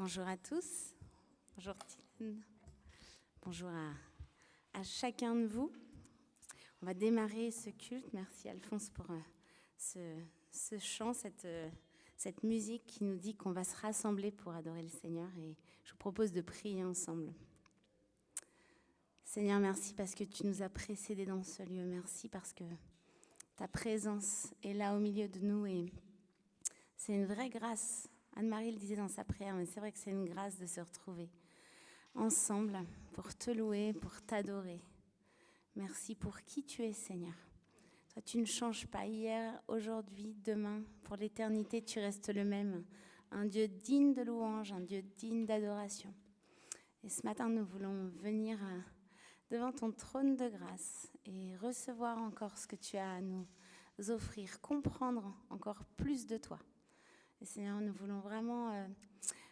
Bonjour à tous, bonjour Tylène, bonjour à chacun de vous. On va démarrer ce culte. Merci Alphonse pour ce chant, cette musique qui nous dit qu'on va se rassembler pour adorer le Seigneur, et je vous propose de prier ensemble. Seigneur, merci parce que tu nous as précédés dans ce lieu. Merci parce que ta présence est là au milieu de nous et c'est une vraie grâce. Anne-Marie le disait dans sa prière, mais c'est vrai que c'est une grâce de se retrouver ensemble pour te louer, pour t'adorer. Merci pour qui tu es, Seigneur. Toi, tu ne changes pas hier, aujourd'hui, demain. Pour l'éternité, tu restes le même. Un Dieu digne de louange, un Dieu digne d'adoration. Et ce matin, nous voulons venir devant ton trône de grâce et recevoir encore ce que tu as à nous offrir, comprendre encore plus de toi. Et Seigneur, nous voulons vraiment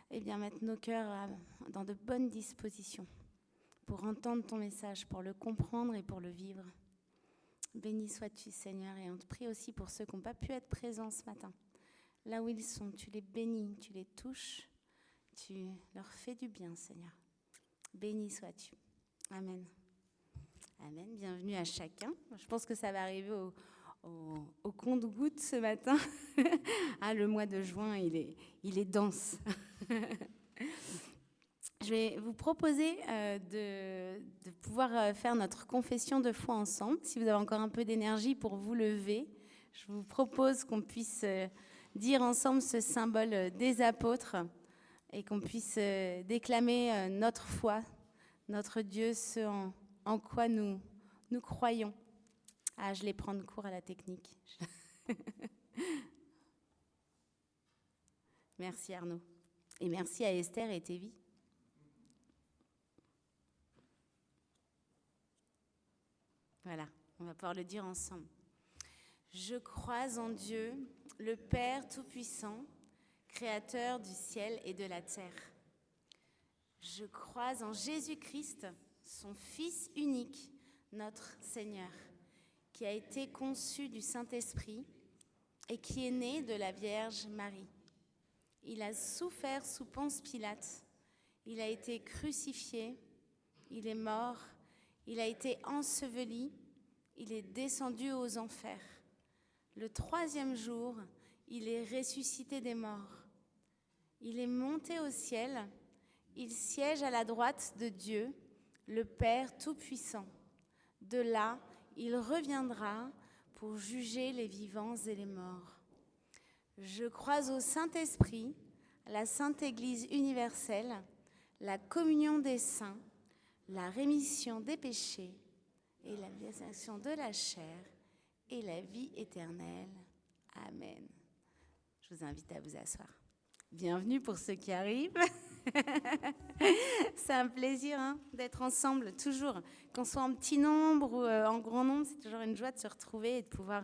mettre nos cœurs dans de bonnes dispositions pour entendre ton message, pour le comprendre et pour le vivre. Béni sois-tu, Seigneur, et on te prie aussi pour ceux qui n'ont pas pu être présents ce matin. Là où ils sont, tu les bénis, tu les touches, tu leur fais du bien, Seigneur. Béni sois-tu. Amen. Amen. Bienvenue à chacun. Je pense que ça va arriver au compte-gouttes ce matin. Le mois de juin, il est dense. Je vais vous proposer de pouvoir faire notre confession de foi ensemble. Si vous avez encore un peu d'énergie pour vous lever, je vous propose qu'on puisse dire ensemble ce symbole des apôtres et qu'on puisse déclamer notre foi, notre Dieu, ce en quoi nous croyons. Je vais prendre cours à la technique. Merci Arnaud. Et merci à Esther et Tévi. Voilà, on va pouvoir le dire ensemble. Je crois en Dieu, le Père Tout-Puissant, Créateur du ciel et de la terre. Je crois en Jésus-Christ, son Fils unique, notre Seigneur, qui a été conçu du Saint-Esprit et qui est né de la Vierge Marie. Il a souffert sous Ponce Pilate, il a été crucifié, il est mort, il a été enseveli, il est descendu aux enfers. Le 3e jour, il est ressuscité des morts. Il est monté au ciel, il siège à la droite de Dieu, le Père Tout-Puissant. De là, il reviendra pour juger les vivants et les morts. Je crois au Saint-Esprit, la Sainte Église universelle, la communion des saints, la rémission des péchés et la résurrection de la chair et la vie éternelle. Amen. Je vous invite à vous asseoir. Bienvenue pour ceux qui arrivent. C'est un plaisir d'être ensemble, toujours. Qu'on soit en petit nombre ou en grand nombre, c'est toujours une joie de se retrouver et de pouvoir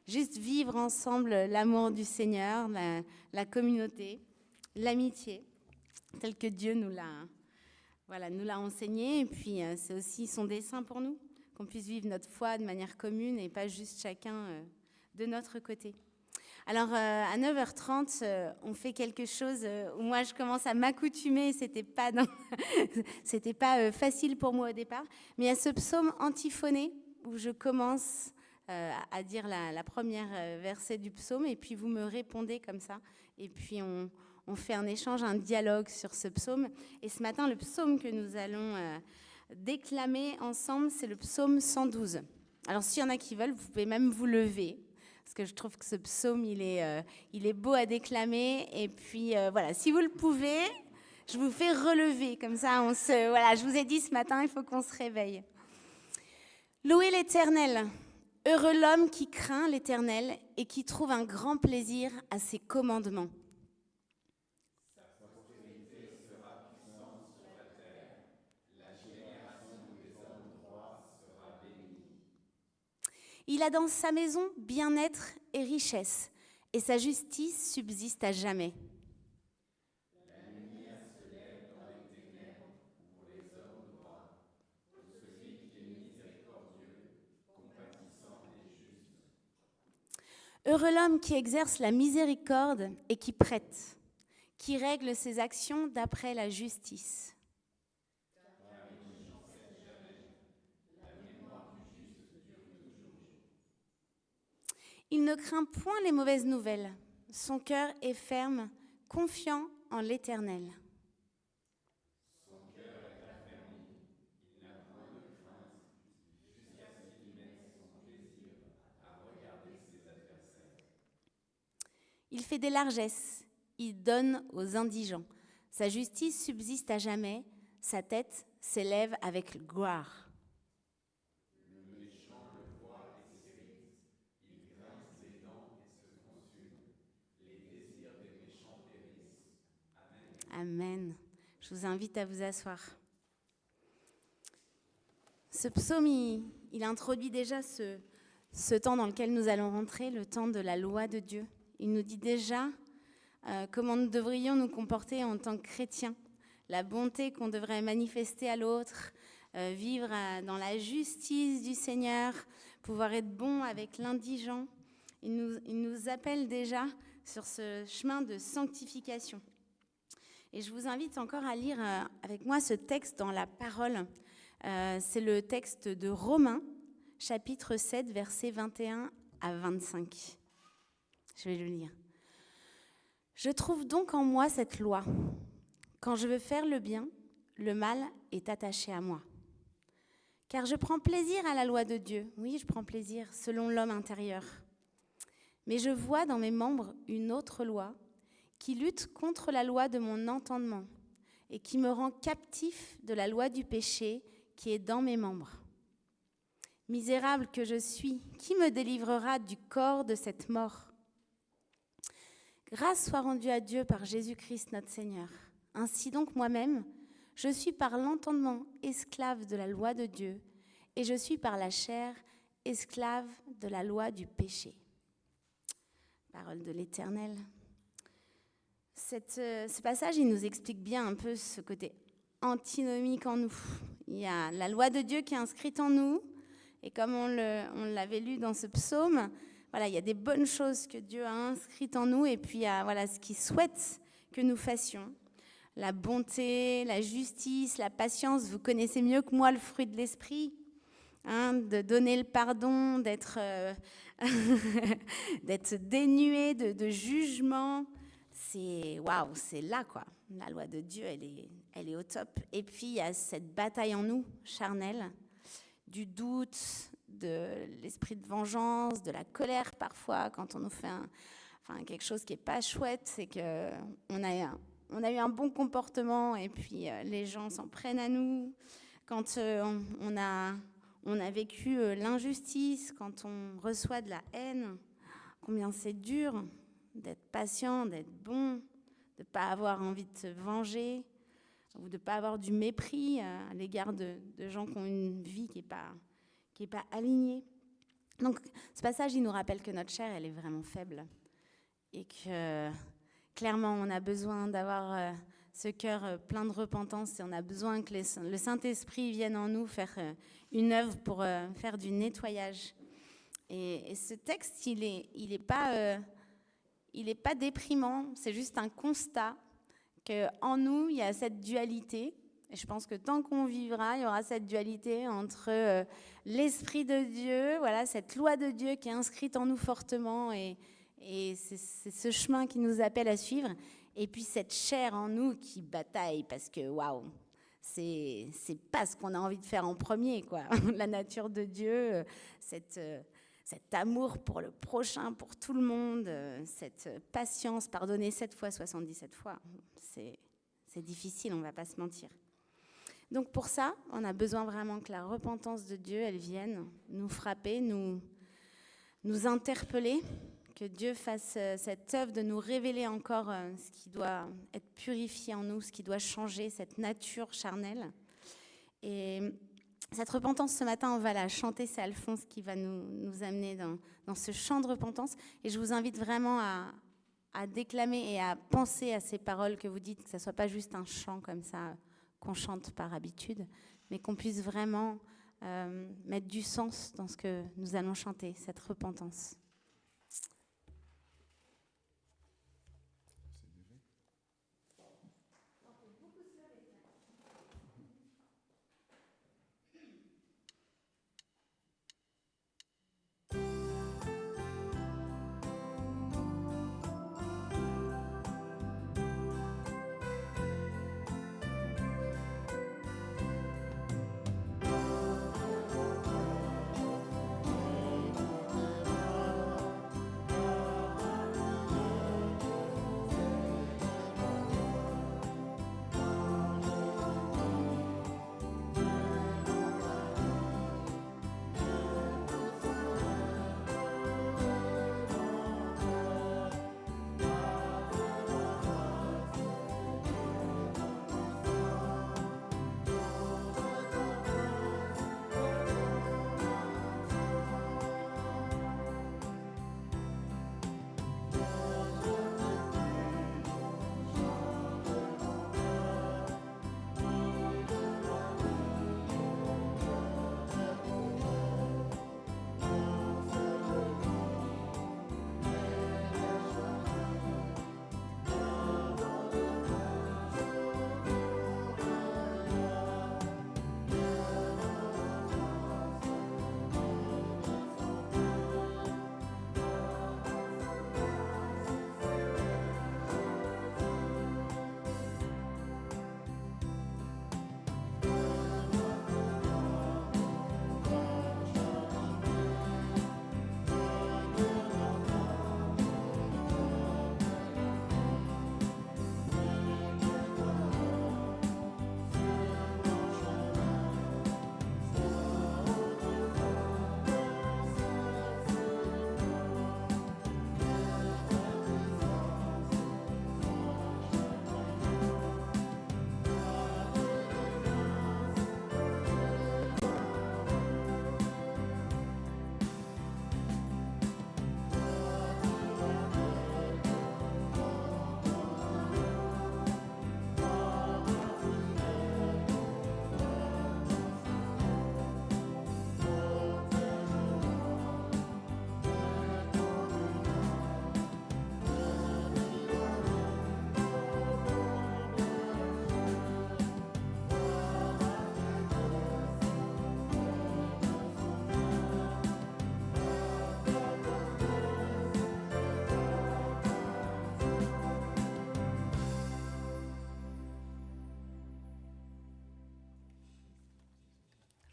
juste vivre ensemble l'amour du Seigneur, la communauté, l'amitié, tel que Dieu nous l'a enseigné. Et puis, c'est aussi son dessein pour nous, qu'on puisse vivre notre foi de manière commune et pas juste chacun de notre côté. Alors, à 9h30, on fait quelque chose où moi, je commence à m'accoutumer. C'était pas facile pour moi au départ. Mais il y a ce psaume antiphoné où je commence à dire la première verset du psaume et puis vous me répondez comme ça. Et puis, on fait un échange, un dialogue sur ce psaume. Et ce matin, le psaume que nous allons déclamer ensemble, c'est le psaume 112. Alors, s'il y en a qui veulent, vous pouvez même vous lever. Parce que je trouve que ce psaume, il est beau à déclamer. Et puis, voilà, si vous le pouvez, je vous fais relever. Comme ça, je vous ai dit ce matin, il faut qu'on se réveille. Louez l'Éternel. Heureux l'homme qui craint l'Éternel et qui trouve un grand plaisir à ses commandements. Sa prospérité sera puissante sur la terre. La génération des hommes droits sera bénie. Il a dans sa maison bien-être et richesse, et sa justice subsiste à jamais. La lumière se lève dans les ténèbres pour les hommes droits, pour celui qui est miséricordieux, compatissant des justes. Heureux l'homme qui exerce la miséricorde et qui prête qui règle ses actions d'après la justice. Il ne craint point les mauvaises nouvelles. Son cœur est ferme, confiant en l'Éternel. Il fait des largesses, il donne aux indigents. Sa justice subsiste à jamais, sa tête s'élève avec gloire. Le méchant le voit et s'irrite, il grince des dents et se consume. Les désirs des méchants périssent. Amen. Amen. Je vous invite à vous asseoir. Ce psaume, il introduit déjà ce temps dans lequel nous allons rentrer, le temps de la loi de Dieu. Il nous dit déjà comment nous devrions nous comporter en tant que chrétiens, la bonté qu'on devrait manifester à l'autre, vivre dans la justice du Seigneur, pouvoir être bon avec l'indigent. Il nous appelle déjà sur ce chemin de sanctification. Et je vous invite encore à lire avec moi ce texte dans la parole. C'est le texte de Romains, chapitre 7, versets 21 à 25. Je vais le lire. Je trouve donc en moi cette loi. Quand je veux faire le bien, le mal est attaché à moi. Car je prends plaisir à la loi de Dieu. Oui, je prends plaisir selon l'homme intérieur. Mais je vois dans mes membres une autre loi qui lutte contre la loi de mon entendement et qui me rend captif de la loi du péché qui est dans mes membres. Misérable que je suis, qui me délivrera du corps de cette mort ? Grâce soit rendue à Dieu par Jésus-Christ notre Seigneur. Ainsi donc moi-même, je suis par l'entendement esclave de la loi de Dieu et je suis par la chair esclave de la loi du péché. Parole de l'Éternel. Ce passage, il nous explique bien un peu ce côté antinomique en nous. Il y a la loi de Dieu qui est inscrite en nous et comme on l'avait lu dans ce psaume, voilà, il y a des bonnes choses que Dieu a inscrites en nous et puis il y a ce qu'il souhaite que nous fassions. La bonté, la justice, la patience, vous connaissez mieux que moi le fruit de l'esprit, de donner le pardon, d'être dénué de jugement. C'est waouh, c'est là quoi. La loi de Dieu, elle est au top. Et puis il y a cette bataille en nous, charnelle, du doute, de l'esprit de vengeance, de la colère parfois, quand on nous fait quelque chose qui n'est pas chouette, c'est qu'on a eu un bon comportement et puis les gens s'en prennent à nous. Quand on a vécu l'injustice, quand on reçoit de la haine, combien c'est dur d'être patient, d'être bon, de ne pas avoir envie de se venger ou de ne pas avoir du mépris à l'égard de gens qui ont une vie qui n'est pas alignée. Donc, ce passage, il nous rappelle que notre chair, elle est vraiment faible et que, clairement, on a besoin d'avoir ce cœur plein de repentance et on a besoin que le Saint-Esprit vienne en nous faire une œuvre pour faire du nettoyage. Et ce texte, il est pas déprimant, c'est juste un constat qu'en nous, il y a cette dualité. Et je pense que tant qu'on vivra, il y aura cette dualité entre l'Esprit de Dieu, voilà, cette loi de Dieu qui est inscrite en nous fortement et c'est ce chemin qui nous appelle à suivre. Et puis cette chair en nous qui bataille parce que waouh, c'est pas ce qu'on a envie de faire en premier, quoi. La nature de Dieu, cet amour pour le prochain, pour tout le monde, cette patience, pardonner 7 fois, 77 fois, c'est difficile, on ne va pas se mentir. Donc pour ça, on a besoin vraiment que la repentance de Dieu, elle vienne nous frapper, nous interpeller, que Dieu fasse cette œuvre de nous révéler encore ce qui doit être purifié en nous, ce qui doit changer, cette nature charnelle. Et cette repentance, ce matin, on va la chanter, c'est Alphonse qui va nous amener dans ce chant de repentance. Et je vous invite vraiment à déclamer et à penser à ces paroles que vous dites, que ça ne soit pas juste un chant comme ça qu'on chante par habitude, mais qu'on puisse vraiment mettre du sens dans ce que nous allons chanter, cette repentance.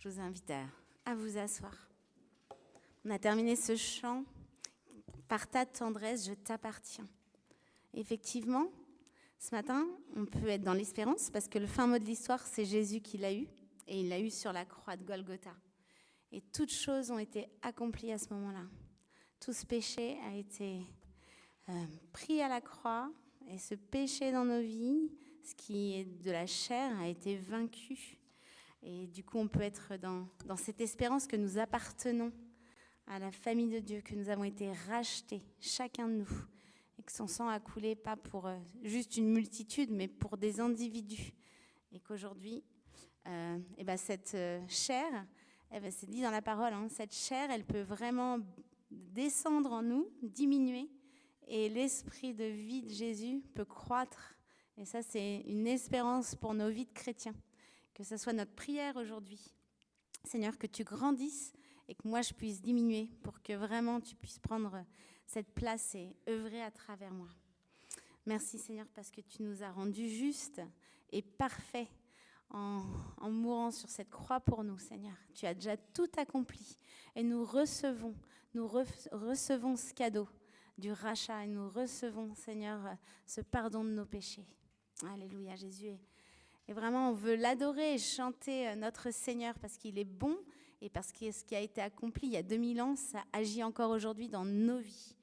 Je vous invite à vous asseoir. On a terminé ce chant. Par ta tendresse, je t'appartiens. Effectivement, ce matin, on peut être dans l'espérance parce que le fin mot de l'histoire, c'est Jésus qui l'a eu. Et il l'a eu sur la croix de Golgotha. Et toutes choses ont été accomplies à ce moment-là. Tout ce péché a été pris à la croix. Et ce péché dans nos vies, ce qui est de la chair, a été vaincu. Et du coup, on peut être dans cette espérance que nous appartenons à la famille de Dieu, que nous avons été rachetés, chacun de nous, et que son sang a coulé pas pour juste une multitude, mais pour des individus. Et qu'aujourd'hui, cette chair, c'est dit dans la parole, cette chair, elle peut vraiment descendre en nous, diminuer, et l'esprit de vie de Jésus peut croître. Et ça, c'est une espérance pour nos vies de chrétiens. Que ce soit notre prière aujourd'hui. Seigneur, que tu grandisses et que moi je puisse diminuer pour que vraiment tu puisses prendre cette place et œuvrer à travers moi. Merci Seigneur parce que tu nous as rendus justes et parfaits en mourant sur cette croix pour nous, Seigneur. Tu as déjà tout accompli et nous recevons ce cadeau du rachat et nous recevons, Seigneur, ce pardon de nos péchés. Alléluia, Jésus. Et vraiment, on veut l'adorer et chanter notre Seigneur parce qu'il est bon et parce que ce qui a été accompli il y a 2000 ans, ça agit encore aujourd'hui dans nos vies.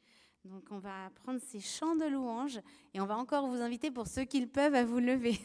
Donc, on va prendre ces chants de louange et on va encore vous inviter, pour ceux qui le peuvent, à vous lever.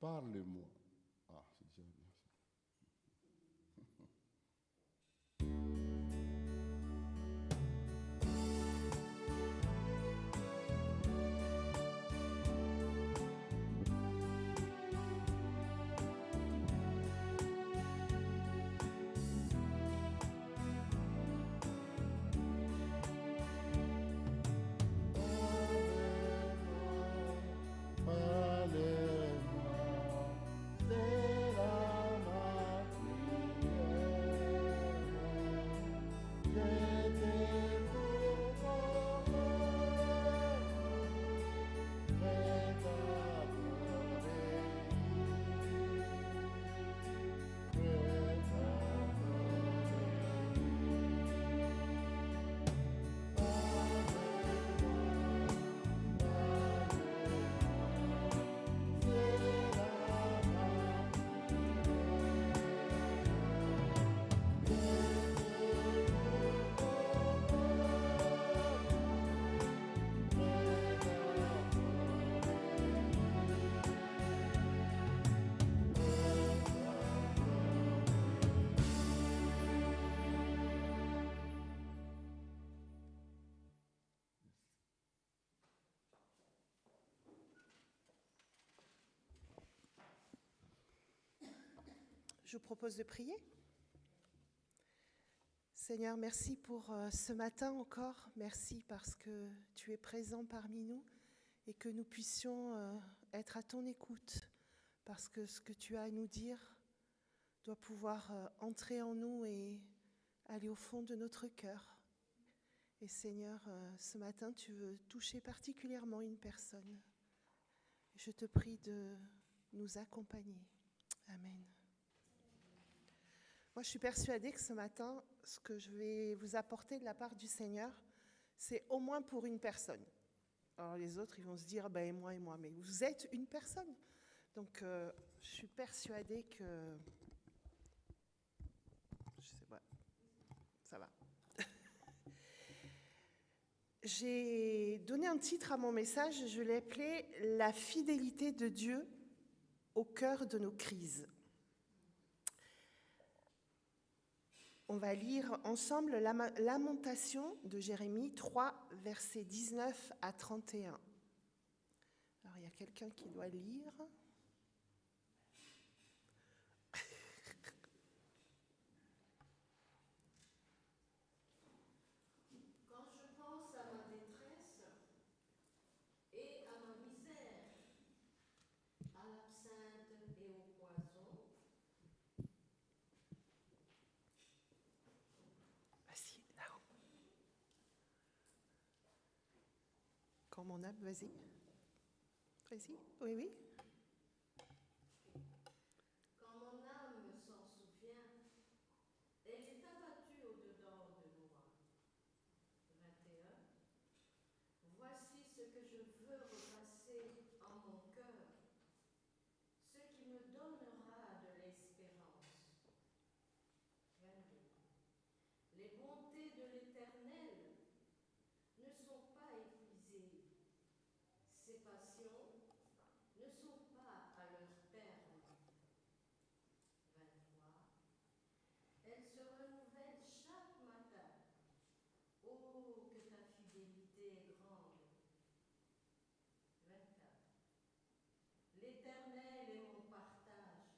Parle-moi. Ah, c'est déjà bien ça. Je vous propose de prier. Seigneur, merci pour ce matin encore. Merci parce que tu es présent parmi nous et que nous puissions être à ton écoute. Parce que ce que tu as à nous dire doit pouvoir entrer en nous et aller au fond de notre cœur. Et Seigneur, ce matin, tu veux toucher particulièrement une personne. Je te prie de nous accompagner. Amen. Moi, je suis persuadée que ce matin, ce que je vais vous apporter de la part du Seigneur, c'est au moins pour une personne. Alors les autres, ils vont se dire, ben, et moi, mais vous êtes une personne. Donc, je suis persuadée que... Je sais pas, ça va. J'ai donné un titre à mon message, je l'ai appelé « La fidélité de Dieu au cœur de nos crises ». On va lire ensemble la Lamentation de Jérémie 3, versets 19 à 31. Alors, il y a quelqu'un qui doit lire. Quand je pense à ma détresse et à ma misère, à l'absinthe et au poison, Vas-y, là-haut. Quand mon âme, vas-y. Vas-y, oui, oui. quand mon âme s'en souvient, elle est abattue au-dedans de moi. 21. Voici ce que je veux repasser en mon cœur, ce qui me donnera de l'espérance. 22. Les bontés de l'Éternel ne sont pas épuisées, ses passions ne sont pas à leur terme. 23. Elles se renouvellent chaque matin. Oh, que ta fidélité est grande. 24. L'Éternel est mon partage,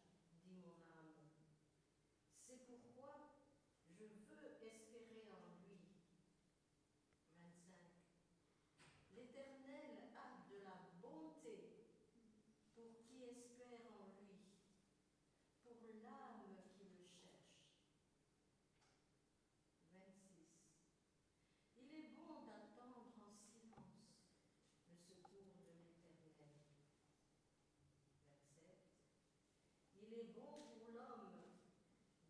dit mon âme. C'est pourquoi je veux espérer en lui. 25. L'Éternel a de la bonté pour qui espère en lui, pour l'âme qui le cherche. 26. Il est bon d'attendre en silence le secours de l'Éternel. 27. Il est bon pour l'homme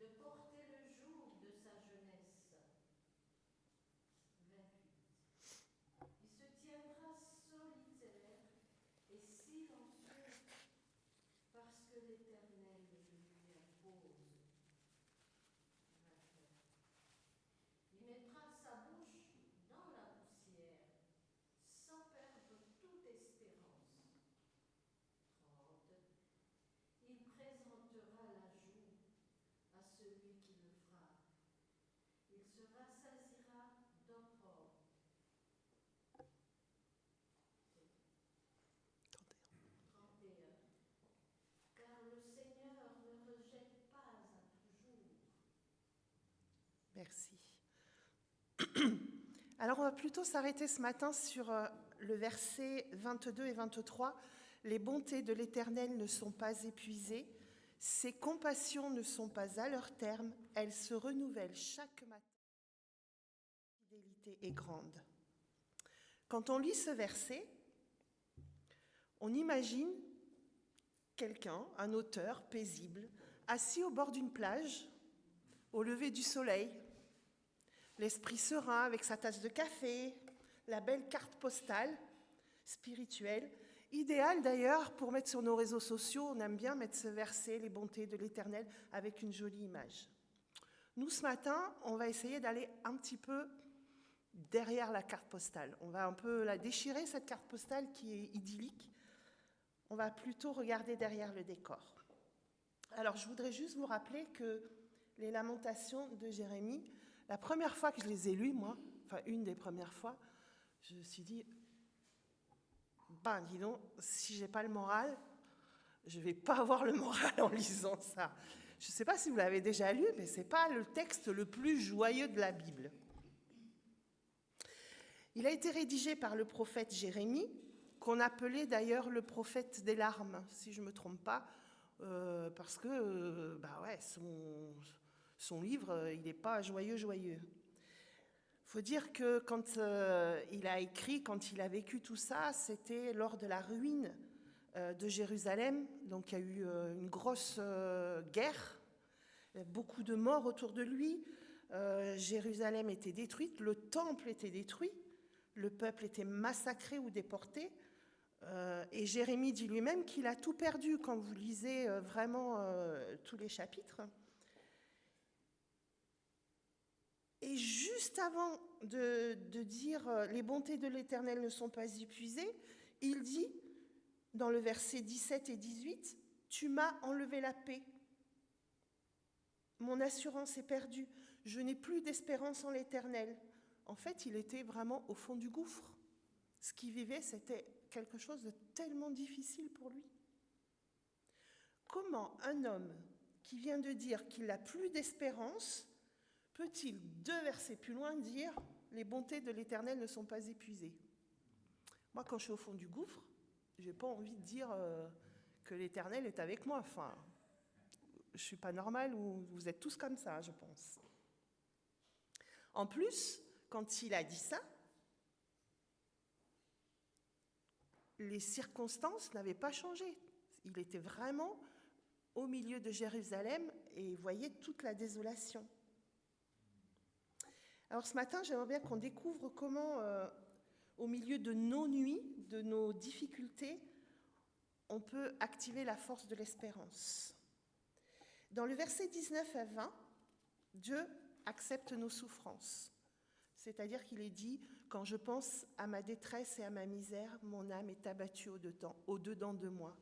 de porter le joug de sa jeunesse. 28. Il se tiendra solitaire et silencieux parce que l'Éternel le lui impose. 29. Il mettra sa bouche dans la poussière sans perdre toute espérance. 30. Il présentera la joue à celui qui le frappe. Il se rassasiera d'opprobre. 31. Car le Seigneur ne rejette pas à toujours. Merci. Alors, on va plutôt s'arrêter ce matin sur le verset 22 et 23. Les bontés de l'Éternel ne sont pas épuisées, ses compassions ne sont pas à leur terme, elles se renouvellent chaque matin. La fidélité est grande. Quand on lit ce verset, on imagine quelqu'un, un auteur paisible, assis au bord d'une plage, au lever du soleil, l'esprit serein avec sa tasse de café, la belle carte postale spirituelle, idéale d'ailleurs pour mettre sur nos réseaux sociaux. On aime bien mettre ce verset, les bontés de l'Éternel, avec une jolie image. Nous, ce matin, on va essayer d'aller un petit peu derrière la carte postale. On va un peu la déchirer, cette carte postale qui est idyllique. On va plutôt regarder derrière le décor. Alors, je voudrais juste vous rappeler que les Lamentations de Jérémie, la première fois que je les ai lues, moi, enfin une des premières fois, je me suis dit, ben dis donc, si j'ai pas le moral, je vais pas avoir le moral en lisant ça. Je ne sais pas si vous l'avez déjà lu, mais ce n'est pas le texte le plus joyeux de la Bible. Il a été rédigé par le prophète Jérémie, qu'on appelait d'ailleurs le prophète des larmes, si je ne me trompe pas, parce que son livre, il n'est pas joyeux. Il faut dire que quand il a écrit, quand il a vécu tout ça, c'était lors de la ruine de Jérusalem. Donc il y a eu une grosse guerre, beaucoup de morts autour de lui. Jérusalem était détruite, le temple était détruit, le peuple était massacré ou déporté. Et Jérémie dit lui-même qu'il a tout perdu quand vous lisez vraiment tous les chapitres. Et juste avant de dire « Les bontés de l'Éternel ne sont pas épuisées », il dit, dans le verset 17 et 18, « Tu m'as enlevé la paix. Mon assurance est perdue. Je n'ai plus d'espérance en l'Éternel. » En fait, il était vraiment au fond du gouffre. Ce qu'il vivait, c'était quelque chose de tellement difficile pour lui. Comment un homme qui vient de dire qu'il n'a plus d'espérance peut-il, 2 versets plus loin, dire « Les bontés de l'Éternel ne sont pas épuisées ». Moi, quand je suis au fond du gouffre, je n'ai pas envie de dire que l'Éternel est avec moi. Enfin, je ne suis pas normale ou vous êtes tous comme ça, je pense. En plus, quand il a dit ça, les circonstances n'avaient pas changé. Il était vraiment au milieu de Jérusalem et voyait toute la désolation. Alors ce matin, j'aimerais bien qu'on découvre comment, au milieu de nos nuits, de nos difficultés, on peut activer la force de l'espérance. Dans le verset 19 à 20, Dieu accepte nos souffrances. C'est-à-dire qu'il est dit « Quand je pense à ma détresse et à ma misère, mon âme est abattue au-dedans de moi. »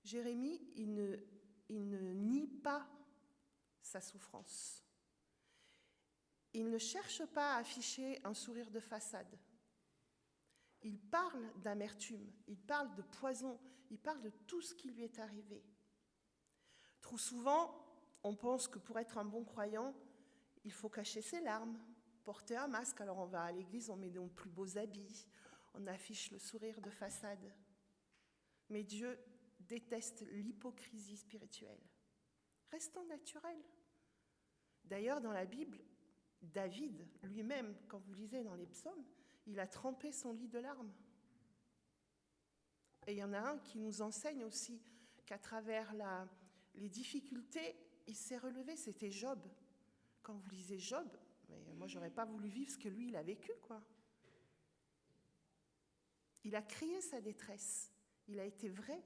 Jérémie, il ne nie pas sa souffrance. Il ne cherche pas à afficher un sourire de façade. Il parle d'amertume, il parle de poison, il parle de tout ce qui lui est arrivé. Trop souvent, on pense que pour être un bon croyant, il faut cacher ses larmes, porter un masque. Alors on va à l'église, on met nos plus beaux habits, on affiche le sourire de façade. Mais Dieu déteste l'hypocrisie spirituelle. Restons naturels. D'ailleurs, dans la Bible, David lui-même, quand vous lisez dans les psaumes, il a trempé son lit de larmes. Et il y en a un qui nous enseigne aussi qu'à travers les difficultés, il s'est relevé, c'était Job. Quand vous lisez Job, mais moi j'aurais pas voulu vivre ce que lui il a vécu, quoi. Il a crié sa détresse, il a été vrai.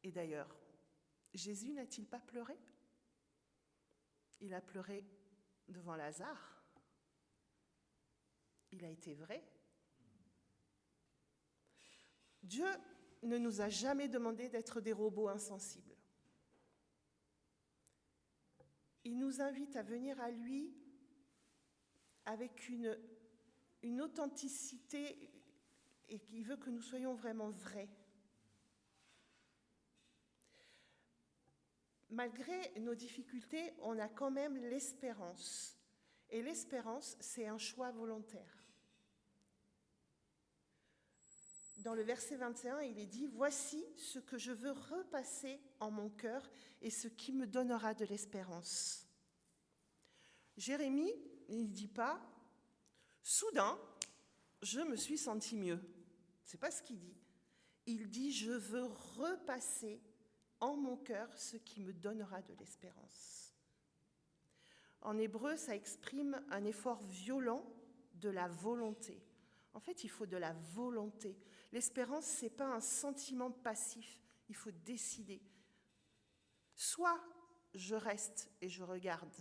Et d'ailleurs, Jésus n'a-t-il pas pleuré? Il a pleuré devant Lazare. Il a été vrai. Dieu ne nous a jamais demandé d'être des robots insensibles. Il nous invite à venir à lui avec une authenticité et qui veut que nous soyons vraiment vrais. Malgré nos difficultés, on a quand même l'espérance. Et l'espérance, c'est un choix volontaire. Dans le verset 21, il est dit « Voici ce que je veux repasser en mon cœur et ce qui me donnera de l'espérance. » Jérémie, il ne dit pas « Soudain, je me suis senti mieux ». Ce n'est pas ce qu'il dit. Il dit « Je veux repasser en mon cœur ce qui me donnera de l'espérance. » En hébreu, ça exprime un effort violent de la volonté. En fait, il faut de la volonté. L'espérance, ce n'est pas un sentiment passif, il faut décider. Soit je reste et je regarde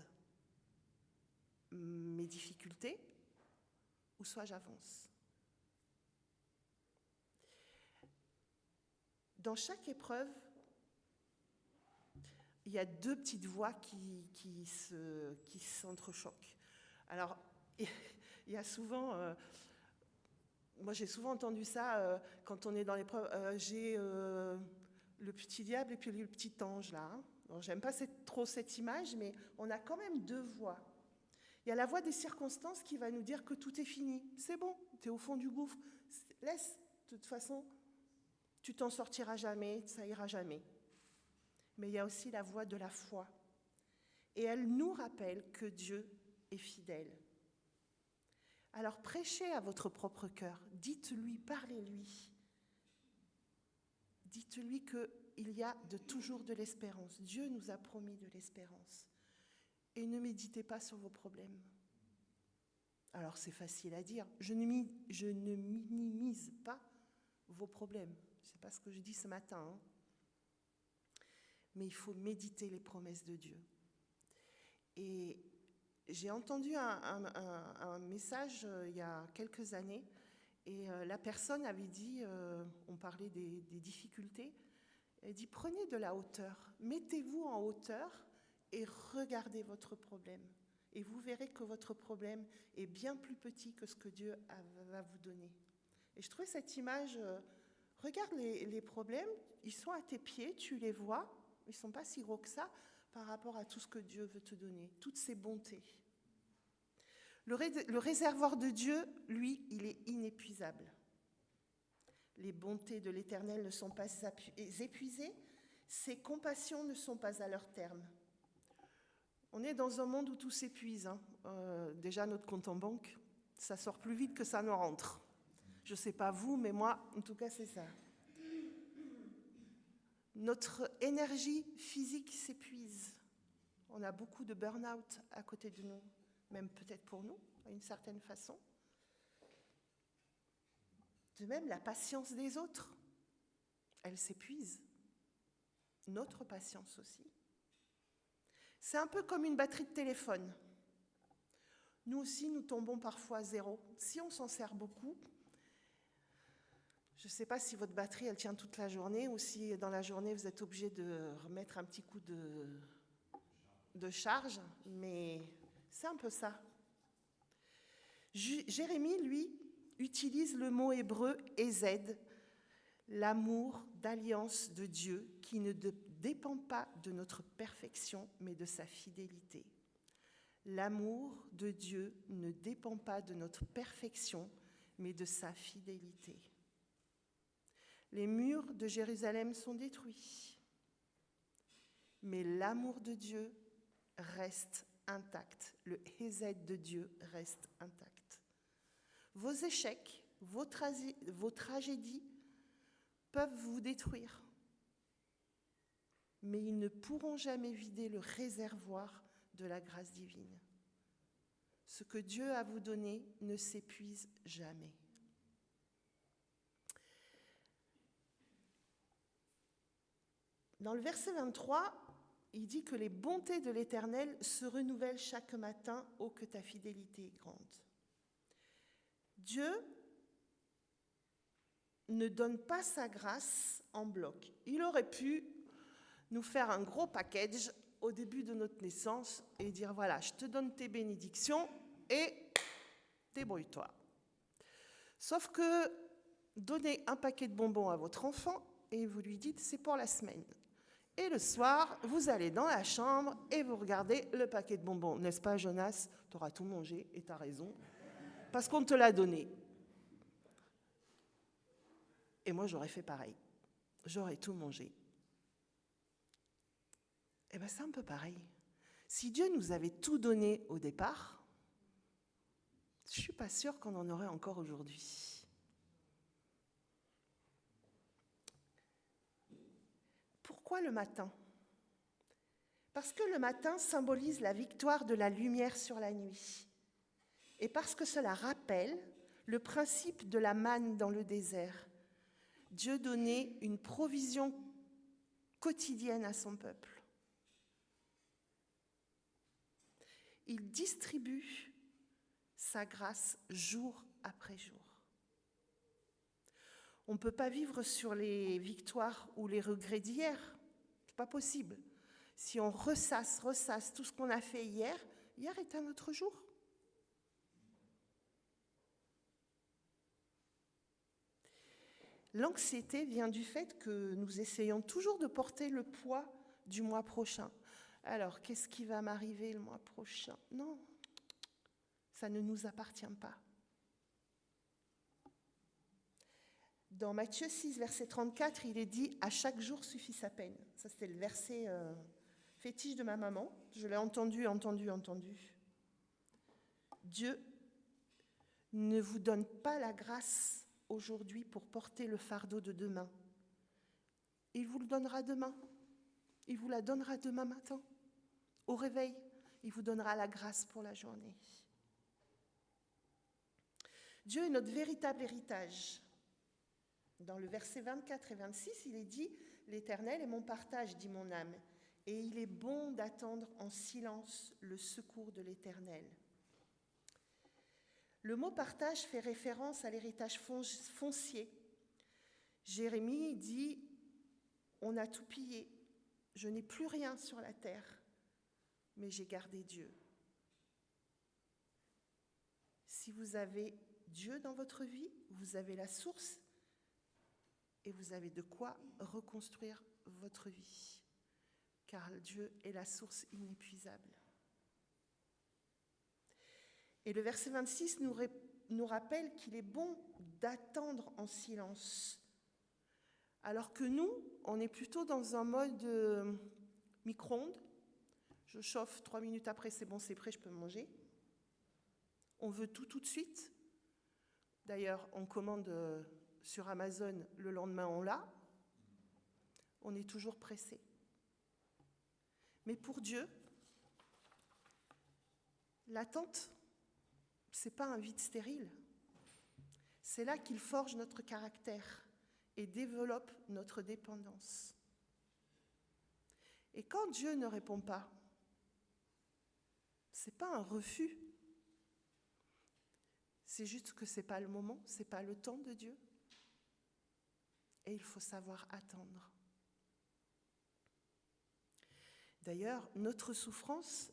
mes difficultés, ou soit j'avance. Dans chaque épreuve, il y a 2 petites voix qui s'entrechoquent. Alors, il y a souvent... moi, j'ai souvent entendu ça quand on est dans l'épreuve. J'ai le petit diable et puis le petit ange là. Alors, j'aime pas trop cette image, mais on a quand même deux voix. Il y a la voix des circonstances qui va nous dire que tout est fini. C'est bon, tu es au fond du gouffre. Laisse, de toute façon, tu t'en sortiras jamais, ça ira jamais. Mais il y a aussi la voix de la foi. Et elle nous rappelle que Dieu est fidèle. Alors prêchez à votre propre cœur, dites-lui, parlez-lui. Dites-lui qu'il y a toujours de l'espérance. Dieu nous a promis de l'espérance. Et ne méditez pas sur vos problèmes. Alors c'est facile à dire, je ne minimise pas vos problèmes. Ce n'est pas ce que je dis ce matin. Hein. Mais il faut méditer les promesses de Dieu. Et j'ai entendu un message il y a quelques années, et la personne avait dit, on parlait des difficultés, elle dit prenez de la hauteur, mettez-vous en hauteur et regardez votre problème. Et vous verrez que votre problème est bien plus petit que ce que Dieu va vous donner. Et je trouvais cette image, regarde les problèmes, ils sont à tes pieds, tu les vois, ils ne sont pas si gros que ça par rapport à tout ce que Dieu veut te donner, toutes ses bontés. Le réservoir de Dieu, lui, il est inépuisable. Les bontés de l'Éternel ne sont pas épuisées, ses compassions ne sont pas à leur terme. On est dans un monde où tout s'épuise. Hein. Déjà, notre compte en banque, ça sort plus vite que ça ne rentre. Je ne sais pas vous, mais moi, en tout cas, c'est ça. Notre énergie physique s'épuise. On a beaucoup de burn-out à côté de nous, même peut-être pour nous, à une certaine façon. De même, la patience des autres, elle s'épuise. Notre patience aussi. C'est un peu comme une batterie de téléphone. Nous aussi, nous tombons parfois à zéro. Si on s'en sert beaucoup, je ne sais pas si votre batterie, elle tient toute la journée ou si dans la journée, vous êtes obligé de remettre un petit coup de charge, mais c'est un peu ça. Jérémie, lui, utilise le mot hébreu « Ezed », l'amour d'alliance de Dieu qui ne dépend pas de notre perfection, mais de sa fidélité. L'amour de Dieu ne dépend pas de notre perfection, mais de sa fidélité. Les murs de Jérusalem sont détruits, mais l'amour de Dieu reste intact. Le Hésed de Dieu reste intact. Vos échecs, vos tragédies peuvent vous détruire, mais ils ne pourront jamais vider le réservoir de la grâce divine. Ce que Dieu a vous donné ne s'épuise jamais. Dans le verset 23, il dit que les bontés de l'Éternel se renouvellent chaque matin, ô que ta fidélité est grande. Dieu ne donne pas sa grâce en bloc. Il aurait pu nous faire un gros package au début de notre naissance et dire voilà, je te donne tes bénédictions et débrouille-toi. Sauf que donnez un paquet de bonbons à votre enfant et vous lui dites c'est pour la semaine. Et le soir, vous allez dans la chambre et vous regardez le paquet de bonbons. N'est-ce pas, Jonas? Tu auras tout mangé et tu as raison. Parce qu'on te l'a donné. Et moi, j'aurais fait pareil. J'aurais tout mangé. Eh bien, c'est un peu pareil. Si Dieu nous avait tout donné au départ, je ne suis pas sûre qu'on en aurait encore aujourd'hui. Pourquoi le matin? Parce que le matin symbolise la victoire de la lumière sur la nuit. Et parce que cela rappelle le principe de la manne dans le désert. Dieu donnait une provision quotidienne à son peuple. Il distribue sa grâce jour après jour. On ne peut pas vivre sur les victoires ou les regrets d'hier. Ce n'est pas possible. Si on ressasse tout ce qu'on a fait hier est un autre jour. L'anxiété vient du fait que nous essayons toujours de porter le poids du mois prochain. Alors, qu'est-ce qui va m'arriver le mois prochain? Non, ça ne nous appartient pas. Dans Matthieu 6, verset 34, il est dit « À chaque jour suffit sa peine ». Ça, c'était le verset fétiche de ma maman. Je l'ai entendu. Dieu ne vous donne pas la grâce aujourd'hui pour porter le fardeau de demain. Il vous le donnera demain. Il vous la donnera demain matin. Au réveil, il vous donnera la grâce pour la journée. Dieu est notre véritable héritage. Dans le verset 24 et 26, il est dit « L'Éternel est mon partage, dit mon âme, et il est bon d'attendre en silence le secours de l'Éternel. » Le mot « partage » fait référence à l'héritage foncier. Jérémie dit « On a tout pillé, je n'ai plus rien sur la terre, mais j'ai gardé Dieu. » Si vous avez Dieu dans votre vie, vous avez la source et vous avez de quoi reconstruire votre vie, car Dieu est la source inépuisable. Et le verset 26 nous rappelle qu'il est bon d'attendre en silence, alors que nous, on est plutôt dans un mode micro-ondes. Je chauffe, 3 minutes après, c'est bon, c'est prêt, je peux manger. On veut tout de suite. D'ailleurs, on commande sur Amazon, le lendemain on l'a. On est toujours pressé. Mais pour Dieu, l'attente, ce n'est pas un vide stérile. C'est là qu'il forge notre caractère et développe notre dépendance. Et quand Dieu ne répond pas, ce n'est pas un refus. C'est juste que ce n'est pas le moment, ce n'est pas le temps de Dieu. Et il faut savoir attendre. D'ailleurs, notre souffrance,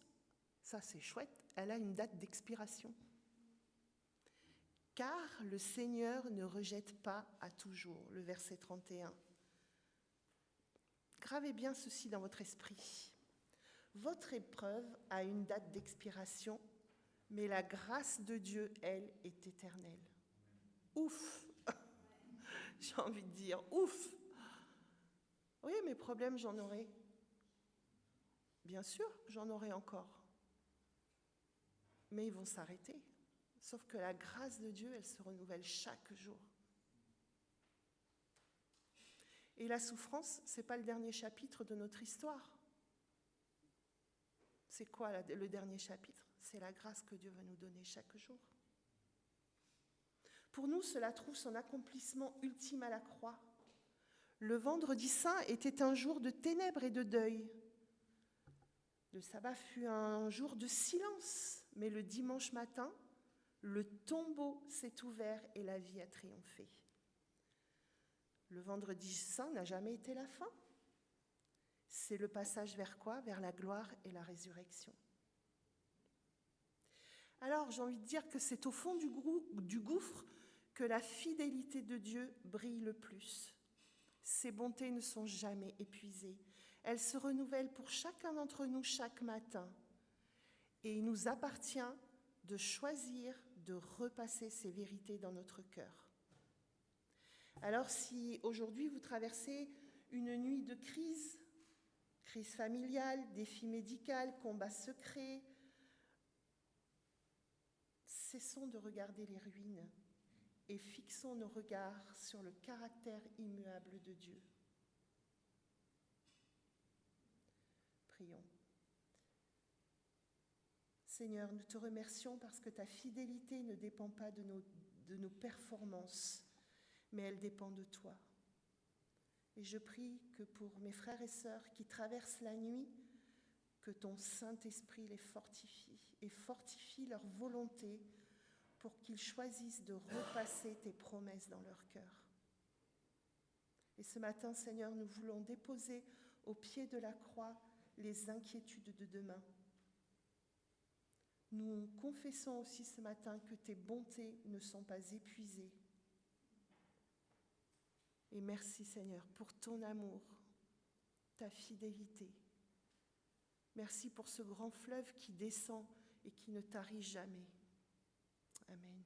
ça c'est chouette, elle a une date d'expiration. Car le Seigneur ne rejette pas à toujours, le verset 31. Gravez bien ceci dans votre esprit. Votre épreuve a une date d'expiration, mais la grâce de Dieu, elle, est éternelle. Ouf! J'ai envie de dire, ouf! Oui, mes problèmes, j'en aurai. Bien sûr, j'en aurai encore. Mais ils vont s'arrêter. Sauf que la grâce de Dieu, elle se renouvelle chaque jour. Et la souffrance, ce n'est pas le dernier chapitre de notre histoire. C'est quoi le dernier chapitre? C'est la grâce que Dieu va nous donner chaque jour. Pour nous, cela trouve son accomplissement ultime à la croix. Le vendredi saint était un jour de ténèbres et de deuil. Le sabbat fut un jour de silence, mais le dimanche matin, le tombeau s'est ouvert et la vie a triomphé. Le vendredi saint n'a jamais été la fin. C'est le passage vers quoi? Vers la gloire et la résurrection. Alors, j'ai envie de dire que c'est au fond du gouffre que la fidélité de Dieu brille le plus. Ses bontés ne sont jamais épuisées. Elles se renouvellent pour chacun d'entre nous chaque matin. Et il nous appartient de choisir de repasser ces vérités dans notre cœur. Alors si aujourd'hui vous traversez une nuit de crise familiale, défi médical, combat secret, cessons de regarder les ruines et fixons nos regards sur le caractère immuable de Dieu. Prions. Seigneur, nous te remercions parce que ta fidélité ne dépend pas de nos performances, mais elle dépend de toi. Et je prie que pour mes frères et sœurs qui traversent la nuit, que ton Saint-Esprit les fortifie et fortifie leur volonté pour qu'ils choisissent de repasser tes promesses dans leur cœur. Et ce matin, Seigneur, nous voulons déposer au pied de la croix les inquiétudes de demain. Nous confessons aussi ce matin que tes bontés ne sont pas épuisées. Et merci Seigneur pour ton amour, ta fidélité. Merci pour ce grand fleuve qui descend et qui ne tarit jamais. Amen.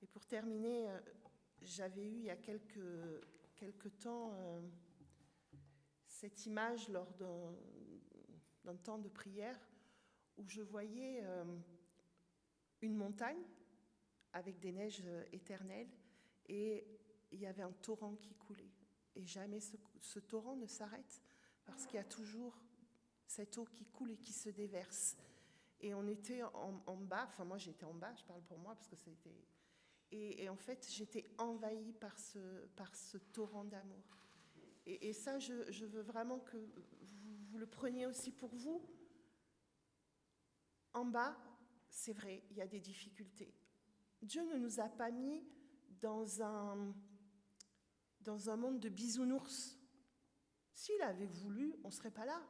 Et pour terminer, j'avais eu il y a quelques temps cette image lors d'un temps de prière où je voyais une montagne avec des neiges éternelles et il y avait un torrent qui coulait. Et jamais ce torrent ne s'arrête parce qu'il y a toujours cette eau qui coule et qui se déverse. Et on était en bas, enfin moi j'étais en bas, je parle pour moi parce que c'était... Et en fait j'étais envahie par ce torrent d'amour. Et ça je veux vraiment que vous le preniez aussi pour vous. En bas, c'est vrai, il y a des difficultés. Dieu ne nous a pas mis dans un monde de bisounours. S'il avait voulu, on ne serait pas là.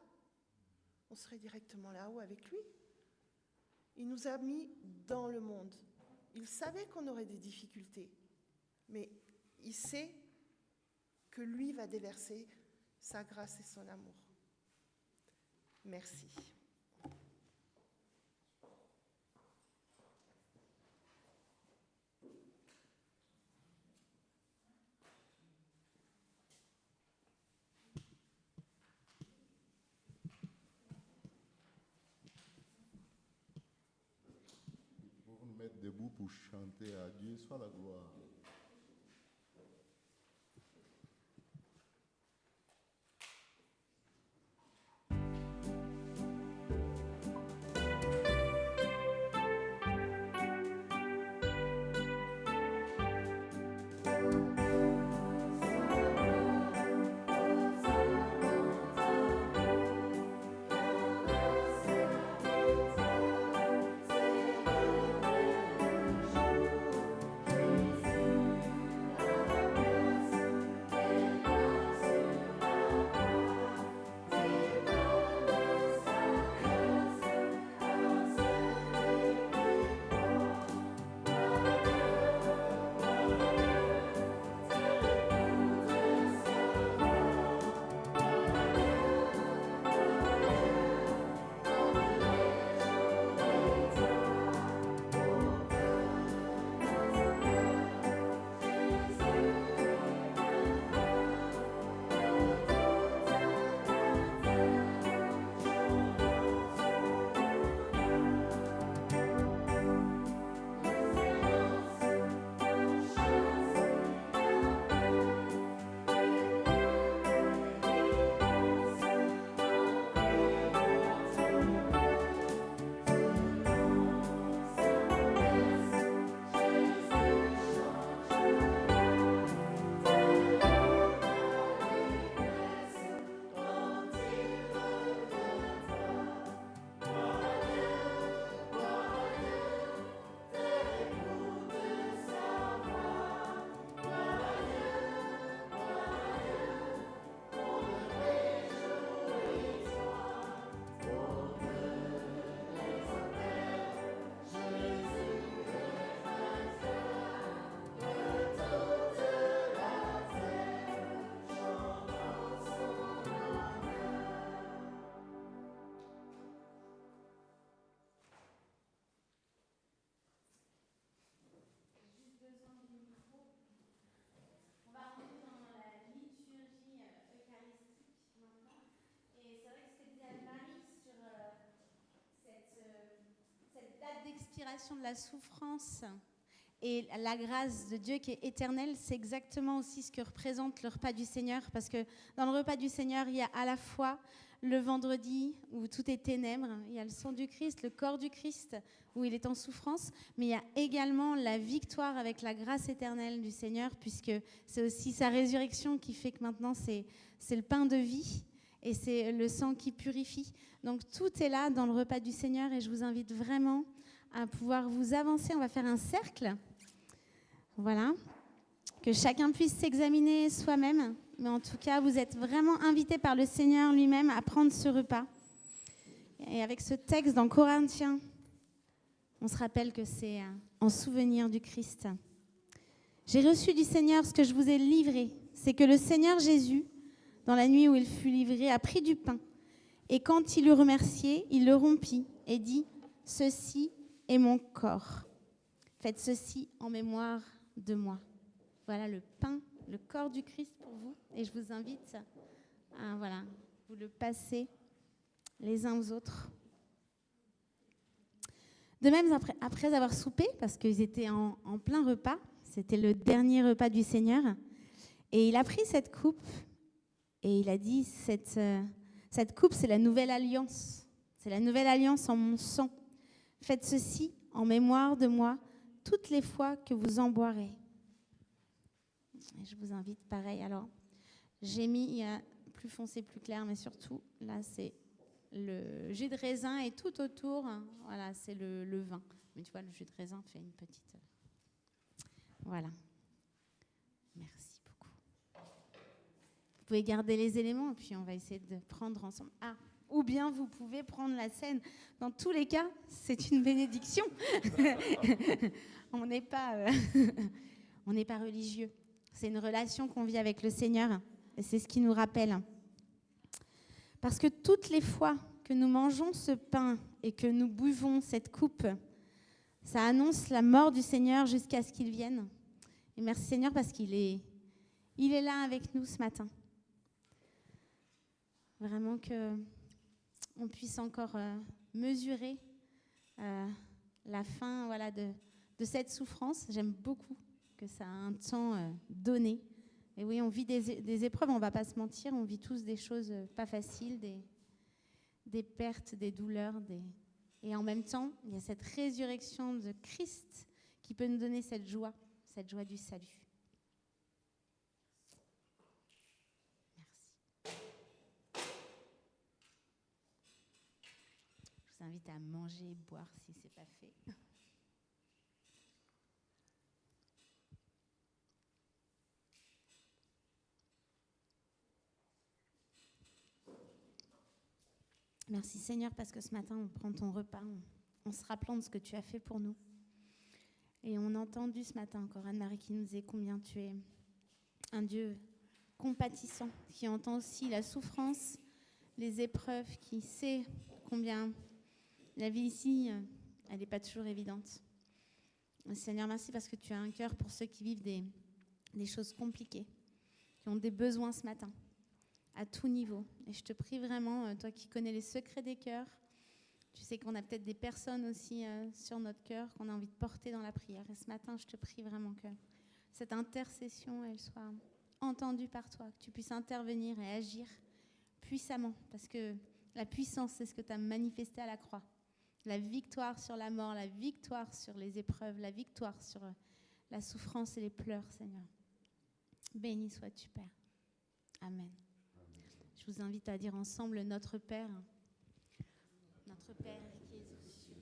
On serait directement là-haut avec lui. Il nous a mis dans le monde. Il savait qu'on aurait des difficultés, mais il sait que lui va déverser sa grâce et son amour. Merci. Pour nous mettre debout pour chanter à Dieu soit la gloire. De la souffrance et la grâce de Dieu qui est éternelle, c'est exactement aussi ce que représente le repas du Seigneur, parce que dans le repas du Seigneur, il y a à la fois le vendredi où tout est ténèbres, il y a le sang du Christ, le corps du Christ où il est en souffrance, mais il y a également la victoire avec la grâce éternelle du Seigneur, puisque c'est aussi sa résurrection qui fait que maintenant c'est le pain de vie et c'est le sang qui purifie. Donc tout est là dans le repas du Seigneur et je vous invite vraiment à pouvoir vous avancer. On va faire un cercle. Voilà. Que chacun puisse s'examiner soi-même. Mais en tout cas, vous êtes vraiment invités par le Seigneur lui-même à prendre ce repas. Et avec ce texte dans Corinthiens, on se rappelle que c'est en souvenir du Christ. J'ai reçu du Seigneur ce que je vous ai livré. C'est que le Seigneur Jésus, dans la nuit où il fut livré, a pris du pain. Et quand il eut remercié, il le rompit et dit, « Ceci est mon corps. Faites ceci en mémoire de moi. » Voilà le pain, le corps du Christ pour vous. Et je vous invite à vous le passer les uns aux autres. De même, après avoir soupé, parce qu'ils étaient en plein repas, c'était le dernier repas du Seigneur, et il a pris cette coupe et il a dit, cette coupe, c'est la nouvelle alliance. C'est la nouvelle alliance en mon sang. Faites ceci en mémoire de moi toutes les fois que vous en boirez. Et je vous invite pareil. Alors, j'ai mis, il y a plus foncé, plus clair, mais surtout, là, c'est le jus de raisin et tout autour, voilà, c'est le vin. Mais tu vois, le jus de raisin fait une petite... Voilà. Merci beaucoup. Vous pouvez garder les éléments et puis on va essayer de prendre ensemble. Ah, ou bien vous pouvez prendre la scène. Dans tous les cas, c'est une bénédiction. On n'est pas religieux. C'est une relation qu'on vit avec le Seigneur et c'est ce qui nous rappelle. Parce que toutes les fois que nous mangeons ce pain et que nous buvons cette coupe, ça annonce la mort du Seigneur jusqu'à ce qu'il vienne. Et merci Seigneur parce qu'il est là avec nous ce matin. Vraiment qu'on puisse encore mesurer la fin de cette souffrance. J'aime beaucoup que ça a un temps donné. Et oui, on vit des épreuves, on ne va pas se mentir, on vit tous des choses pas faciles, des pertes, des douleurs. Et en même temps, il y a cette résurrection de Christ qui peut nous donner cette joie du salut. Merci. Je vous invite à manger et boire si ce n'est pas fait. Merci Seigneur parce que ce matin, on prend ton repas en se rappelant de ce que tu as fait pour nous. Et on a entendu ce matin encore Anne-Marie qui nous disait combien tu es un Dieu compatissant, qui entend aussi la souffrance, les épreuves, qui sait combien la vie ici, elle n'est pas toujours évidente. Seigneur, merci parce que tu as un cœur pour ceux qui vivent des choses compliquées, qui ont des besoins ce matin. À tout niveau. Et je te prie vraiment, toi qui connais les secrets des cœurs, tu sais qu'on a peut-être des personnes aussi sur notre cœur qu'on a envie de porter dans la prière. Et ce matin, je te prie vraiment que cette intercession, elle soit entendue par toi, que tu puisses intervenir et agir puissamment. Parce que la puissance, c'est ce que tu as manifesté à la croix. La victoire sur la mort, la victoire sur les épreuves, la victoire sur la souffrance et les pleurs, Seigneur. Béni sois-tu, Père. Amen. Je vous invite à dire ensemble notre Père qui est aux cieux.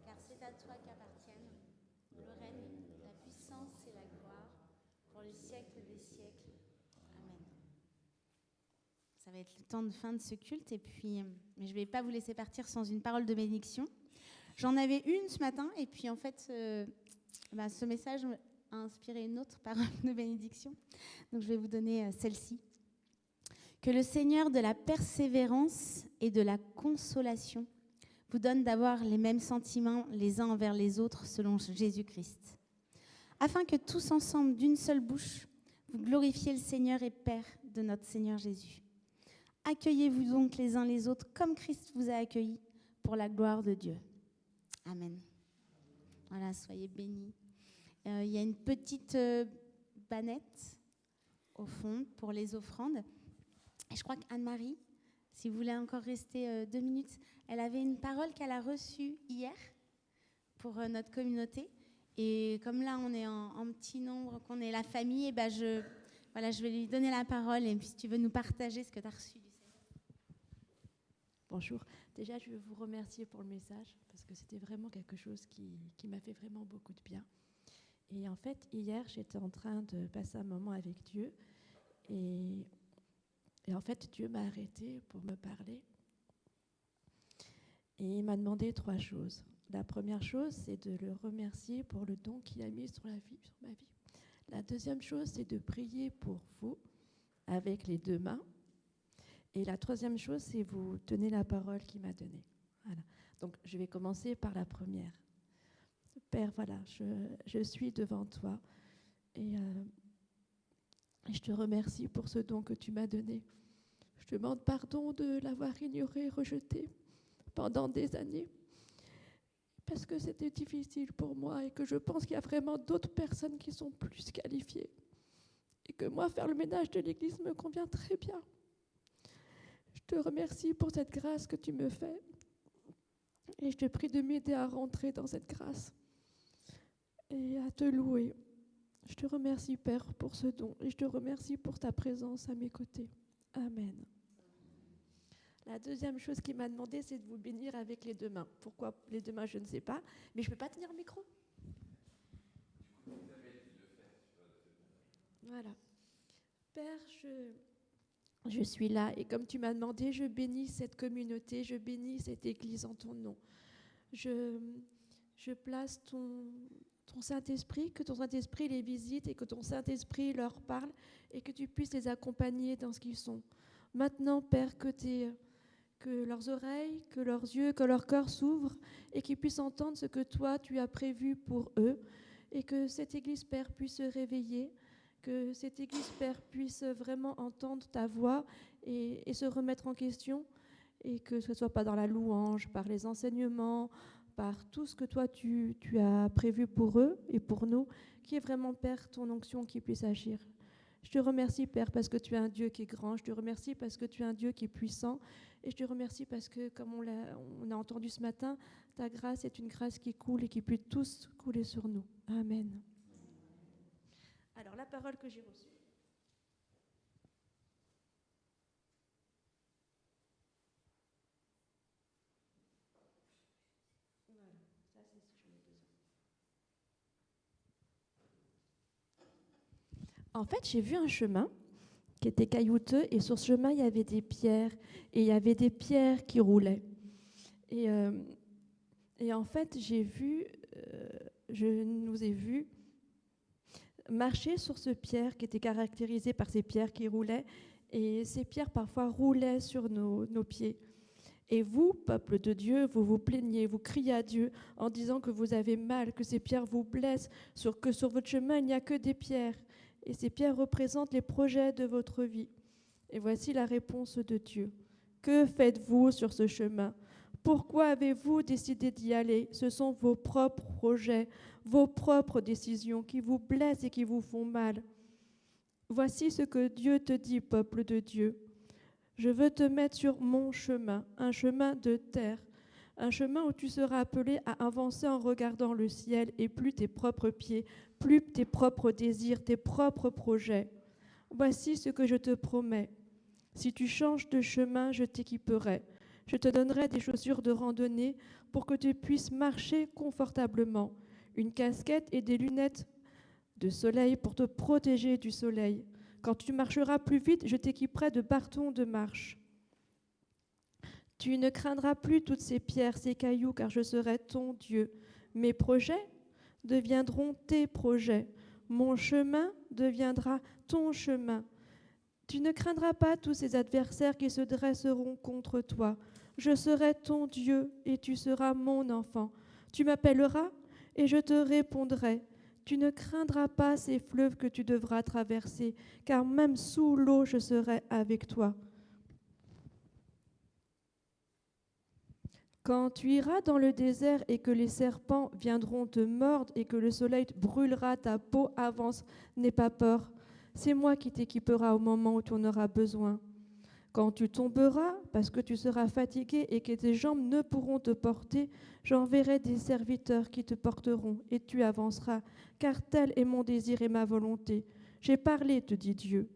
Car c'est à toi qu'appartiennent le règne, la puissance et la gloire pour les siècles des siècles. Amen. Ça va être le temps de fin de ce culte, mais je ne vais pas vous laisser partir sans une parole de bénédiction. J'en avais une ce matin, et puis en fait, ce message a inspiré une autre parole de bénédiction. Donc je vais vous donner celle-ci. Que le Seigneur de la persévérance et de la consolation vous donne d'avoir les mêmes sentiments les uns envers les autres selon Jésus-Christ, afin que tous ensemble, d'une seule bouche, vous glorifiez le Seigneur et Père de notre Seigneur Jésus. Accueillez-vous donc les uns les autres comme Christ vous a accueillis pour la gloire de Dieu. Amen. Voilà, soyez bénis. Il y a une petite bannette au fond pour les offrandes. Et je crois qu'Anne-Marie, si vous voulez encore rester 2 minutes, elle avait une parole qu'elle a reçue hier pour notre communauté. Et comme là, on est en petit nombre, qu'on est la famille, et je vais lui donner la parole. Et puis, si tu veux nous partager ce que tu as reçu du Seigneur. Bonjour. Déjà, je veux vous remercier pour le message parce que c'était vraiment quelque chose qui m'a fait vraiment beaucoup de bien. Et en fait, hier, j'étais en train de passer un moment avec Dieu et en fait, Dieu m'a arrêté pour me parler et il m'a demandé 3 choses. La première chose, c'est de le remercier pour le don qu'il a mis sur ma vie. La deuxième chose, c'est de prier pour vous avec les 2 mains. Et la troisième chose, c'est vous donner la parole qu'il m'a donnée. Voilà. Donc, je vais commencer par la première. Père, voilà, je suis devant toi et je te remercie pour ce don que tu m'as donné. Je te demande pardon de l'avoir ignoré, rejeté pendant des années parce que c'était difficile pour moi et que je pense qu'il y a vraiment d'autres personnes qui sont plus qualifiées et que moi, faire le ménage de l'Église me convient très bien. Je te remercie pour cette grâce que tu me fais et je te prie de m'aider à rentrer dans cette grâce et à te louer. Je te remercie, Père, pour ce don et je te remercie pour ta présence à mes côtés. Amen. La deuxième chose qu'il m'a demandé, c'est de vous bénir avec les 2 mains. Pourquoi les 2 mains, je ne sais pas, mais je ne peux pas tenir le micro. Voilà. Père, je suis là et comme tu m'as demandé, je bénis cette communauté, je bénis cette église en ton nom. Je place ton Saint-Esprit, que ton Saint-Esprit les visite et que ton Saint-Esprit leur parle et que tu puisses les accompagner dans ce qu'ils sont. Maintenant, Père, que leurs oreilles, que leurs yeux, que leur cœur s'ouvrent et qu'ils puissent entendre ce que toi, tu as prévu pour eux et que cette église, Père, puisse se réveiller, que cette église, Père, puisse vraiment entendre ta voix et se remettre en question et que ce ne soit pas dans la louange, par les enseignements, par tout ce que toi, tu as prévu pour eux et pour nous, qui est vraiment, Père, ton onction qui puisse agir. Je te remercie, Père, parce que tu es un Dieu qui est grand. Je te remercie parce que tu es un Dieu qui est puissant. Et je te remercie parce que, comme on a entendu ce matin, ta grâce est une grâce qui coule et qui peut tous couler sur nous. Amen. Alors, la parole que j'ai reçue. Voilà, ça c'est ce que j'en ai besoin. En fait, j'ai vu un chemin qui était caillouteux et sur ce chemin, il y avait des pierres et il y avait des pierres qui roulaient. Et en fait, je nous ai vus marcher sur ce pierre qui était caractérisé par ces pierres qui roulaient et ces pierres parfois roulaient sur nos pieds. Et vous, peuple de Dieu, vous vous plaignez, vous criez à Dieu en disant que vous avez mal, que ces pierres vous blessent, que sur votre chemin, il n'y a que des pierres. Et ces pierres représentent les projets de votre vie. Et voici la réponse de Dieu. Que faites-vous sur ce chemin ? Pourquoi avez-vous décidé d'y aller ? Ce sont vos propres projets, vos propres décisions qui vous blessent et qui vous font mal. Voici ce que Dieu te dit, peuple de Dieu. Je veux te mettre sur mon chemin, un chemin de terre, un chemin où tu seras appelé à avancer en regardant le ciel et plus tes propres pieds, plus tes propres désirs, tes propres projets. Voici ce que je te promets. Si tu changes de chemin, je t'équiperai. Je te donnerai des chaussures de randonnée pour que tu puisses marcher confortablement, une casquette et des lunettes de soleil pour te protéger du soleil. Quand tu marcheras plus vite, je t'équiperai de bâtons de marche. Tu ne craindras plus toutes ces pierres, ces cailloux, car je serai ton Dieu. Mes projets deviendront tes projets. Mon chemin deviendra ton chemin. Tu ne craindras pas tous ces adversaires qui se dresseront contre toi. Je serai ton Dieu et tu seras mon enfant. Tu m'appelleras et je te répondrai. Tu ne craindras pas ces fleuves que tu devras traverser, car même sous l'eau, je serai avec toi. Quand tu iras dans le désert et que les serpents viendront te mordre et que le soleil brûlera ta peau, avance, n'aie pas peur. C'est moi qui t'équipera au moment où tu en auras besoin. Quand tu tomberas, parce que tu seras fatigué et que tes jambes ne pourront te porter, j'enverrai des serviteurs qui te porteront et tu avanceras, car tel est mon désir et ma volonté. J'ai parlé, te dit Dieu.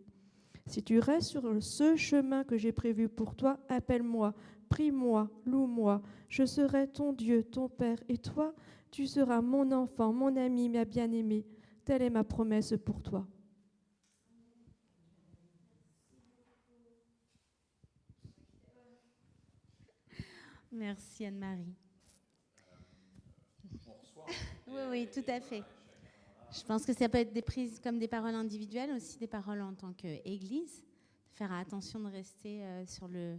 Si tu restes sur ce chemin que j'ai prévu pour toi, appelle-moi, Prie-moi, loue-moi, je serai ton Dieu, ton Père, et toi, tu seras mon enfant, mon ami, ma bien-aimée. Telle est ma promesse pour toi. Merci Anne-Marie. Oui, tout à fait. Je pense que ça peut être des prises comme des paroles individuelles, aussi des paroles en tant qu'Église. Faire attention de rester sur le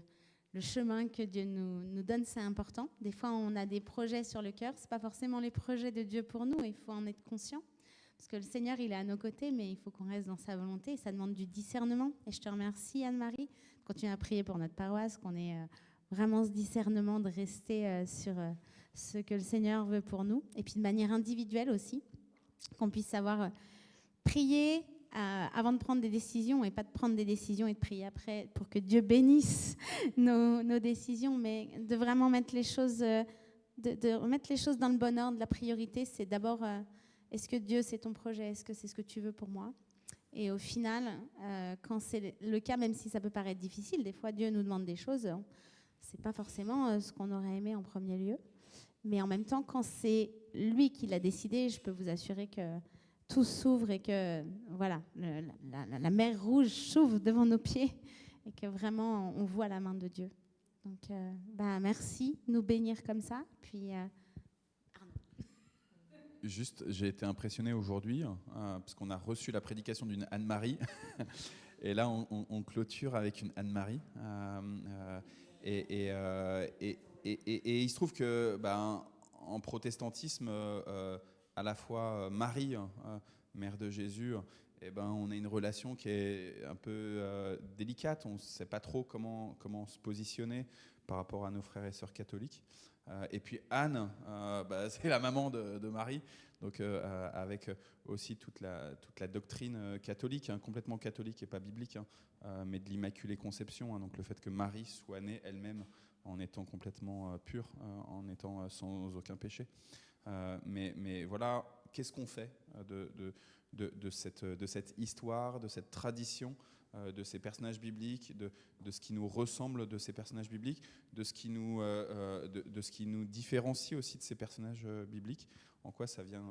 chemin que Dieu nous donne, c'est important. Des fois, on a des projets sur le cœur. Ce n'est pas forcément les projets de Dieu pour nous, il faut en être conscient. Parce que le Seigneur, il est à nos côtés, mais il faut qu'on reste dans sa volonté. Et ça demande du discernement. Et je te remercie, Anne-Marie, de continuer à prier pour notre paroisse, qu'on ait vraiment ce discernement de rester sur ce que le Seigneur veut pour nous. Et puis de manière individuelle aussi, qu'on puisse savoir prier avant de prendre des décisions et pas de prendre des décisions et de prier après pour que Dieu bénisse nos décisions, mais de vraiment mettre les choses, de remettre les choses dans le bon ordre. La priorité, c'est d'abord, est-ce que Dieu, c'est ton projet? Est-ce que c'est ce que tu veux pour moi? Et au final, quand c'est le cas, même si ça peut paraître difficile, des fois Dieu nous demande des choses, c'est pas forcément ce qu'on aurait aimé en premier lieu. Mais en même temps, quand c'est lui qui l'a décidé, je peux vous assurer que tout s'ouvre et que voilà, la mer rouge s'ouvre devant nos pieds et que vraiment on voit la main de Dieu. Donc, merci de nous bénir comme ça. Puis, Juste, j'ai été impressionné aujourd'hui parce qu'on a reçu la prédication d'une Anne-Marie et là on clôture avec une Anne-Marie et il se trouve que en protestantisme, à la fois Marie, mère de Jésus, on a une relation qui est un peu délicate. On ne sait pas trop comment se positionner par rapport à nos frères et sœurs catholiques. Et puis Anne, c'est la maman de Marie, donc avec aussi toute la doctrine catholique, complètement catholique et pas biblique, mais de l'Immaculée Conception, donc le fait que Marie soit née elle-même en étant complètement pure, en étant sans aucun péché. Mais voilà, qu'est-ce qu'on fait de cette histoire, de cette tradition, de ces personnages bibliques, de ce qui nous ressemble de ces personnages bibliques, de ce qui nous différencie aussi de ces personnages bibliques, en quoi ça vient,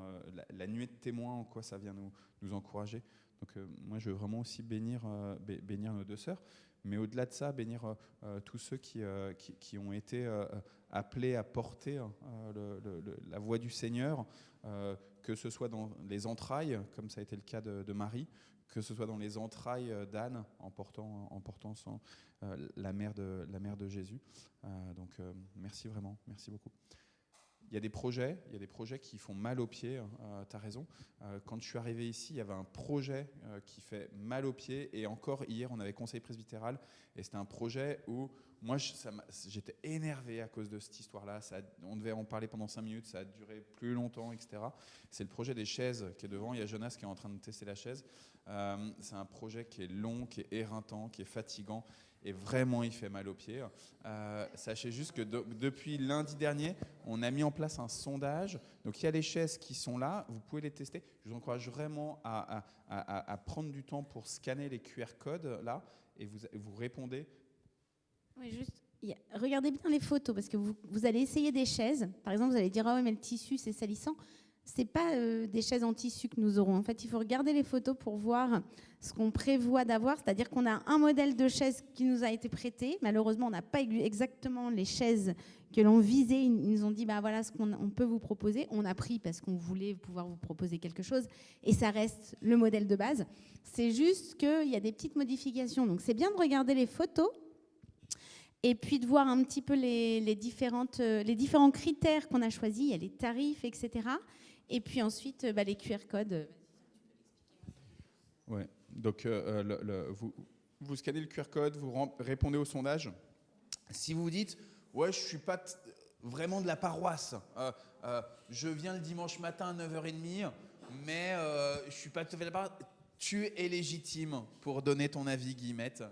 la nuée de témoins, en quoi ça vient nous encourager. Donc moi, je veux vraiment aussi bénir nos deux sœurs, mais au-delà de ça, bénir tous ceux qui ont été appelés à porter la voix du Seigneur, que ce soit dans les entrailles, comme ça a été le cas de Marie, que ce soit dans les entrailles d'Anne, en portant la mère de Jésus. Donc merci vraiment, merci beaucoup. Il y a des projets qui font mal aux pieds, tu as raison. Quand je suis arrivé ici, il y avait un projet qui fait mal aux pieds, et encore hier, on avait conseil presbytéral, et c'était un projet où moi, j'étais énervé à cause de cette histoire-là. On devait en parler pendant 5 minutes, ça a duré plus longtemps, etc. C'est le projet des chaises qui est devant. Il y a Jonas qui est en train de tester la chaise. C'est un projet qui est long, qui est éreintant, qui est fatigant, et vraiment, il fait mal aux pieds. Sachez juste que depuis lundi dernier, on a mis en place un sondage. Donc, il y a les chaises qui sont là. Vous pouvez les tester. Je vous encourage vraiment à prendre du temps pour scanner les QR codes là, et vous répondez. Oui, juste, regardez bien les photos, parce que vous allez essayer des chaises. Par exemple, vous allez dire « Ah oui, mais le tissu, c'est salissant ». Ce n'est pas des chaises en tissu que nous aurons. En fait, il faut regarder les photos pour voir ce qu'on prévoit d'avoir. C'est-à-dire qu'on a un modèle de chaise qui nous a été prêté. Malheureusement, on n'a pas exactement les chaises que l'on visait. Ils nous ont dit voilà ce qu'on peut vous proposer. On a pris parce qu'on voulait pouvoir vous proposer quelque chose. Et ça reste le modèle de base. C'est juste qu'il y a des petites modifications. Donc, c'est bien de regarder les photos et puis de voir un petit peu les différents critères qu'on a choisis. Il y a les tarifs, etc. Et puis ensuite, les QR codes. Ouais. Donc, vous scannez le QR code, vous répondez au sondage. Si vous vous dites, ouais, je ne suis pas vraiment de la paroisse, je viens le dimanche matin à 9h30, mais je ne suis pas tout à fait de la paroisse. Tu es légitime pour donner ton avis, Guillemette,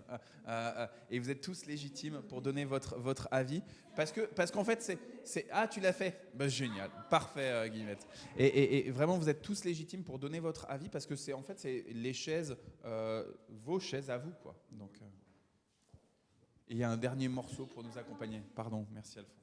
et vous êtes tous légitimes pour donner votre avis, parce qu'en fait, c'est ah, tu l'as fait, génial, parfait, Guillemette. Et vraiment, vous êtes tous légitimes pour donner votre avis, parce que c'est les chaises, vos chaises à vous, quoi. Donc, Et il y a un dernier morceau pour nous accompagner. Pardon, merci Alphonse.